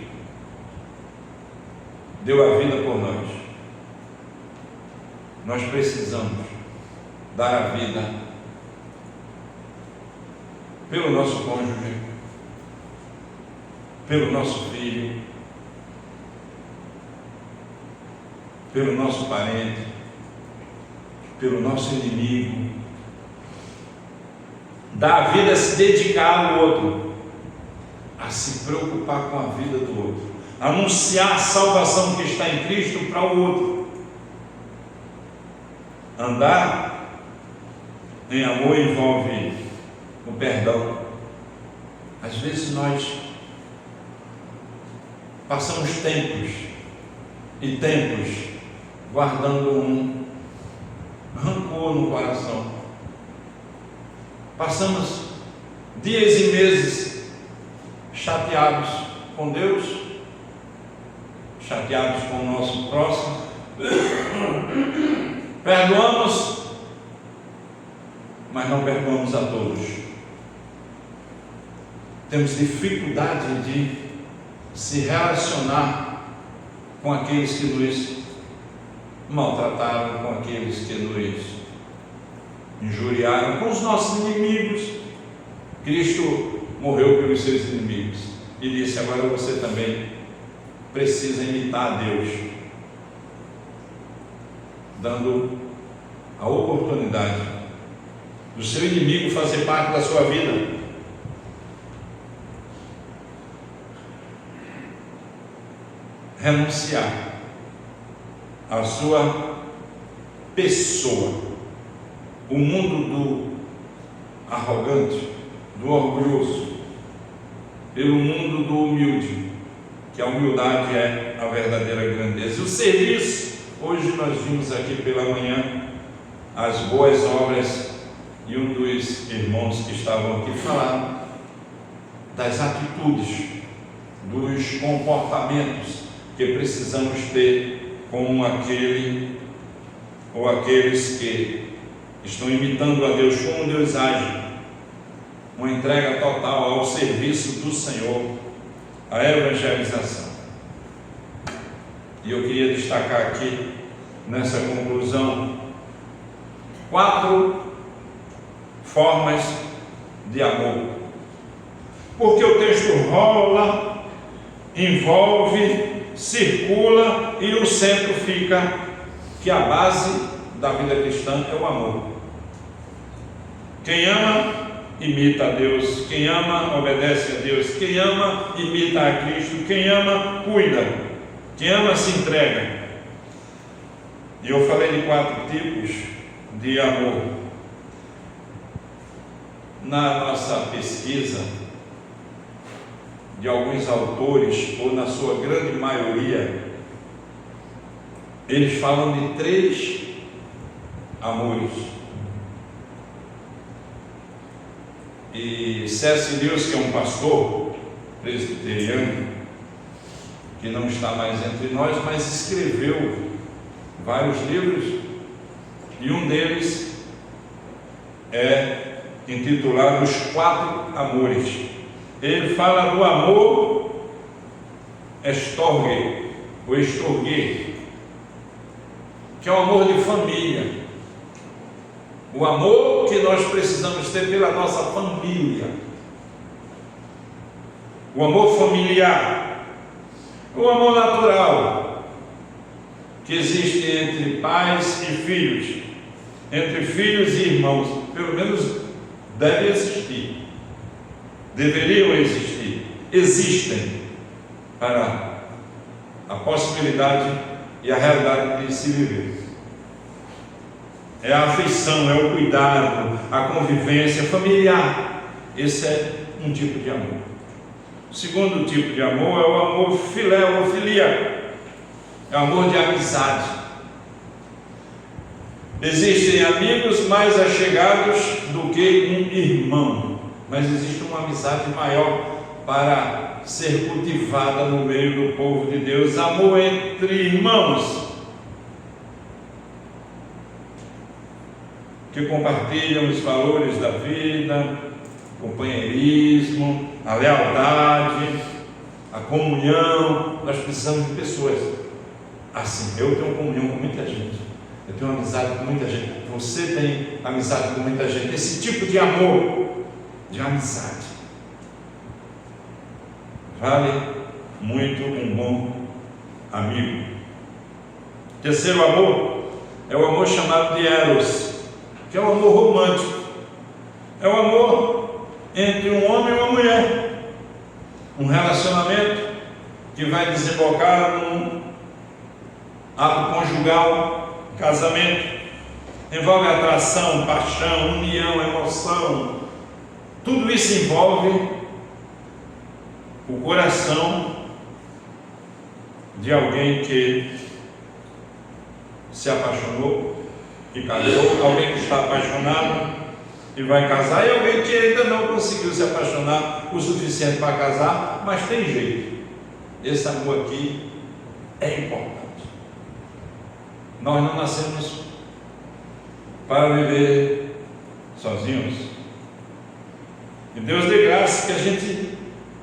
deu a vida por nós. Nós precisamos dar a vida pelo nosso cônjuge, pelo nosso filho, pelo nosso parente, pelo nosso inimigo. Dar a vida a se dedicar ao outro, a se preocupar com a vida do outro, anunciar a salvação que está em Cristo para o outro. Andar em amor envolve o perdão. Às vezes nós passamos tempos e tempos guardando um rancor no coração. Passamos dias e meses chateados com Deus, chateados com o nosso próximo. Perdoamos, mas não perdoamos a todos. Temos dificuldade de se relacionar com aqueles que nos maltrataram, com aqueles que nos injuriaram, com os nossos inimigos. Cristo morreu pelos seus inimigos e disse: agora você também precisa imitar a Deus, dando a oportunidade do seu inimigo fazer parte da sua vida. Renunciar à sua pessoa. O mundo do arrogante, do orgulhoso, pelo mundo do humilde, que a humildade é a verdadeira grandeza. E o serviço, hoje nós vimos aqui pela manhã as boas obras, e um dos irmãos que estavam aqui falaram das atitudes, dos comportamentos que precisamos ter com aquele ou aqueles que estão imitando a Deus, como Deus age, uma entrega total ao serviço do Senhor, a evangelização. E eu queria destacar aqui, nessa conclusão, 4 formas de amor, porque o texto rola, envolve, circula e o centro fica que a base da vida cristã é o amor. Quem ama, imita a Deus. Quem ama, obedece a Deus. Quem ama, imita a Cristo. Quem ama, cuida. Quem ama, se entrega. E eu falei de 4 tipos de amor. Na nossa pesquisa, de alguns autores, ou na sua grande maioria, eles falam de 3 amores. E C.S. Lewis, que é um pastor presbiteriano, que não está mais entre nós, mas escreveu vários livros, e um deles é intitulado Os 4 Amores. Ele fala do amor estorgue, ou estorgue, que é o amor de família, o amor que nós precisamos ter pela nossa família, o amor familiar, o amor natural, que existe entre pais e filhos, entre filhos e irmãos, pelo menos deve existir, deveriam existir, existem, para a possibilidade e a realidade de se viver. É a afeição, é o cuidado, a convivência familiar. Esse é um tipo de amor. O segundo tipo de amor é o amor filéu ou filia, é o amor de amizade. Existem amigos mais achegados do que um irmão, mas existe uma amizade maior para ser cultivada no meio do povo de Deus. Amor entre irmãos, que compartilham os valores da vida, companheirismo, a lealdade, a comunhão. Nós precisamos de pessoas assim. Eu tenho comunhão com muita gente, eu tenho amizade com muita gente, você tem amizade com muita gente. Esse tipo de amor, de amizade, vale muito um bom amigo. Terceiro amor é o amor chamado de eros, que é o amor romântico. É o amor entre um homem e uma mulher, um relacionamento que vai desembocar num ato conjugal, casamento. Envolve atração, paixão, união, emoção. Tudo isso envolve o coração de alguém que se apaixonou e casou, alguém que está apaixonado e vai casar, e alguém que ainda não conseguiu se apaixonar o suficiente para casar, mas tem jeito. Esse amor aqui é importante. Nós não nascemos para viver sozinhos. E Deus dê graça que a gente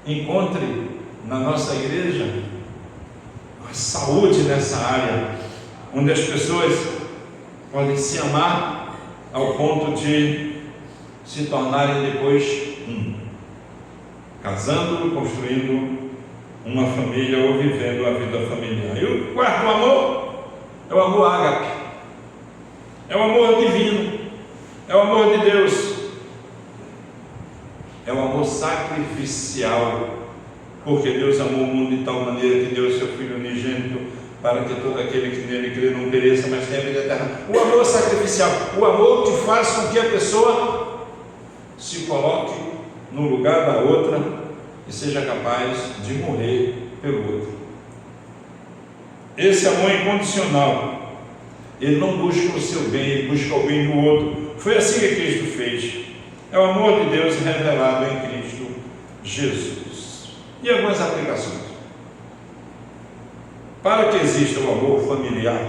encontre na nossa igreja saúde nessa área, onde as pessoas podem se amar ao ponto de se tornarem depois casando, construindo uma família ou vivendo a vida familiar. E o quarto amor é o amor ágape, é o amor divino, é o amor de Deus, é o amor sacrificial, porque Deus amou o mundo de tal maneira que deu o seu Filho unigênito, para que todo aquele que nele crê não pereça, mas tenha vida eterna. O amor sacrificial, o amor que faz com que a pessoa se coloque no lugar da outra e seja capaz de morrer pelo outro. Esse amor é incondicional, ele não busca o seu bem, ele busca o bem do outro. Foi assim que Cristo fez. É o amor de Deus revelado em Cristo Jesus. E algumas aplicações. Para que exista o amor familiar,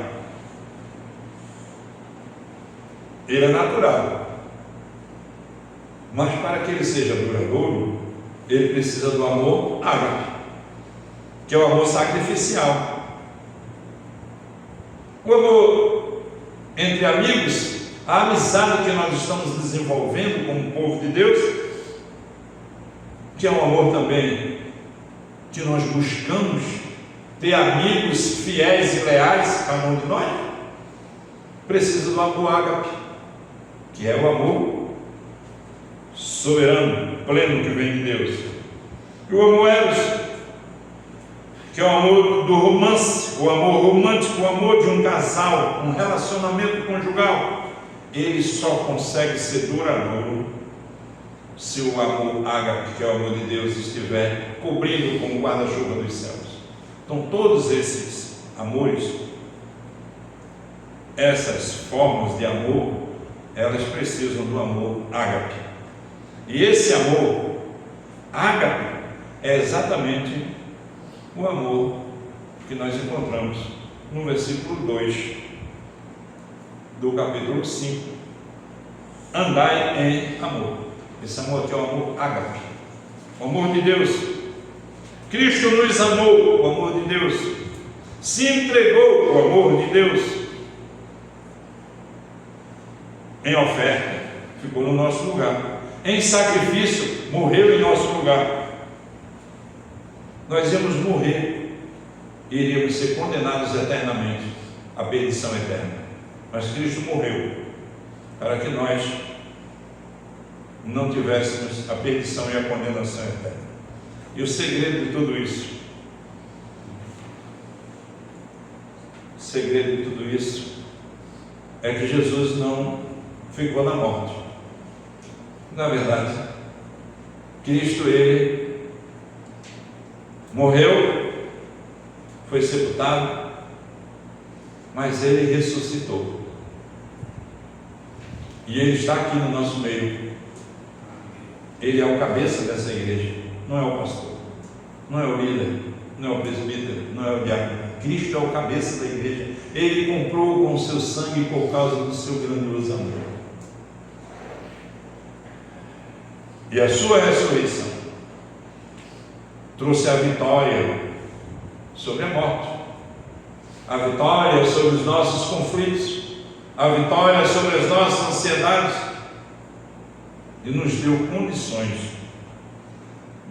ele é natural, mas para que ele seja duradouro, ele precisa do amor ágape, que é o amor sacrificial. O amor entre amigos, a amizade que nós estamos desenvolvendo como povo de Deus, que é um amor também que nós buscamos ter amigos fiéis e leais, cada um de nós, precisa do amor ágape, que é o amor soberano, pleno, que vem de Deus. E o amor eros, que é o amor do romance, o amor romântico, o amor de um casal, um relacionamento conjugal. Ele só consegue ser duradouro se o amor ágape, que é o amor de Deus, estiver cobrindo como guarda-chuva dos céus. Então todos esses amores, essas formas de amor, elas precisam do amor ágape. E esse amor ágape é exatamente o amor que nós encontramos no versículo 2 do capítulo 5. Andai em amor. Esse amor aqui é o amor ágape, o amor de Deus. Cristo nos amou, o amor de Deus, se entregou, o amor de Deus, em oferta, ficou no nosso lugar, em sacrifício, morreu em nosso lugar. Nós íamos morrer, iríamos ser condenados eternamente à perdição eterna, mas Cristo morreu para que nós não tivéssemos a perdição e a condenação eterna. E o segredo de tudo isso, é que Jesus não ficou na morte. Na verdade, Cristo, ele morreu, foi sepultado, mas ele ressuscitou. E ele está aqui no nosso meio. Ele é o cabeça dessa igreja. Não é o pastor, não é o líder, não é o presbítero, não é o diácono. Cristo é o cabeça da igreja. Ele comprou com o seu sangue por causa do seu grandioso amor. E a sua ressurreição trouxe a vitória sobre a morte, a vitória sobre os nossos conflitos, a vitória sobre as nossas ansiedades, e nos deu condições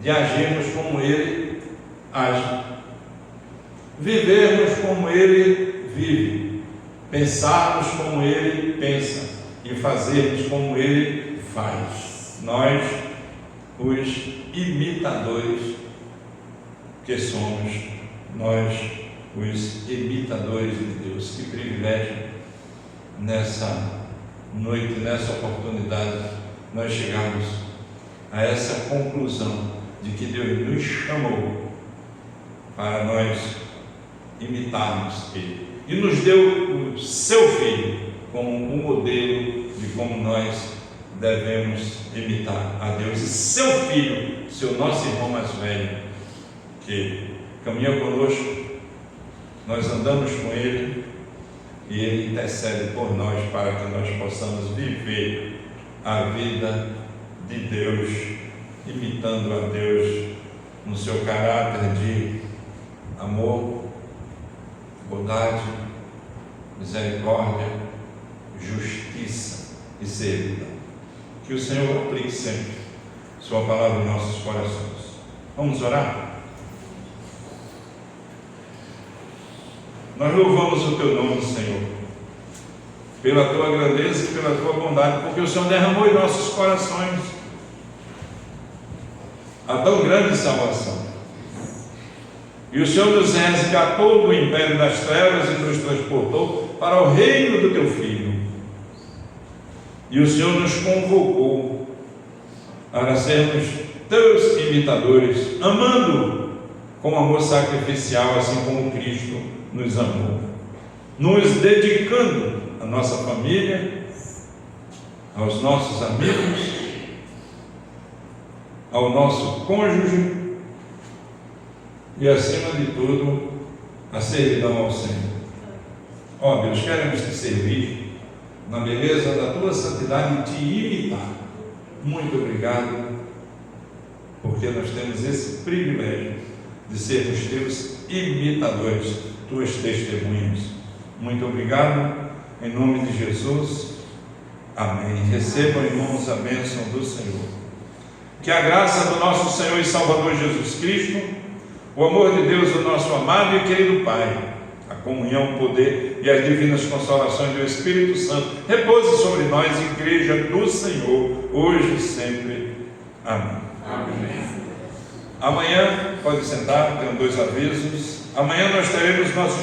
de agirmos como Ele age, vivermos como Ele vive, pensarmos como Ele pensa e fazermos como Ele faz. Nós, os imitadores que somos, nós, os imitadores de Deus. Que privilégio nessa noite, nessa oportunidade, nós chegamos a essa conclusão de que Deus nos chamou para nós imitarmos Ele, e nos deu o seu Filho como um modelo de como nós devemos imitar a Deus. E seu Filho, seu nosso irmão mais velho, que caminha conosco, nós andamos com Ele e Ele intercede por nós para que nós possamos viver a vida de Deus, imitando a Deus no seu caráter de amor, misericórdia, justiça e servidão. Que o Senhor aplique sempre Sua palavra em nossos corações. Vamos orar? Nós louvamos o Teu nome, Senhor, pela Tua grandeza e pela Tua bondade, porque o Senhor derramou em nossos corações a tão grande salvação. E o Senhor nos resgatou do império das trevas e nos transportou para o reino do Teu Filho. E o Senhor nos convocou para sermos Teus imitadores, amando com amor sacrificial, assim como Cristo nos amou, nos dedicando à nossa família, aos nossos amigos, ao nosso cônjuge e, acima de tudo, a servidão ao Senhor. Ó Deus, queremos te servir na beleza da Tua santidade e te imitar. Muito obrigado, porque nós temos esse privilégio de sermos Teus imitadores, Tuas testemunhas. Muito obrigado, em nome de Jesus. Amém. Recebam, irmãos, a bênção do Senhor. Que a graça do nosso Senhor e Salvador Jesus Cristo, o amor de Deus, o nosso amado e querido Pai, a comunhão, o poder e as divinas consolações do Espírito Santo repouse sobre nós, Igreja do Senhor, hoje e sempre. Amém. Amém. Amanhã, pode sentar, tenho 2 avisos. Amanhã nós teremos nosso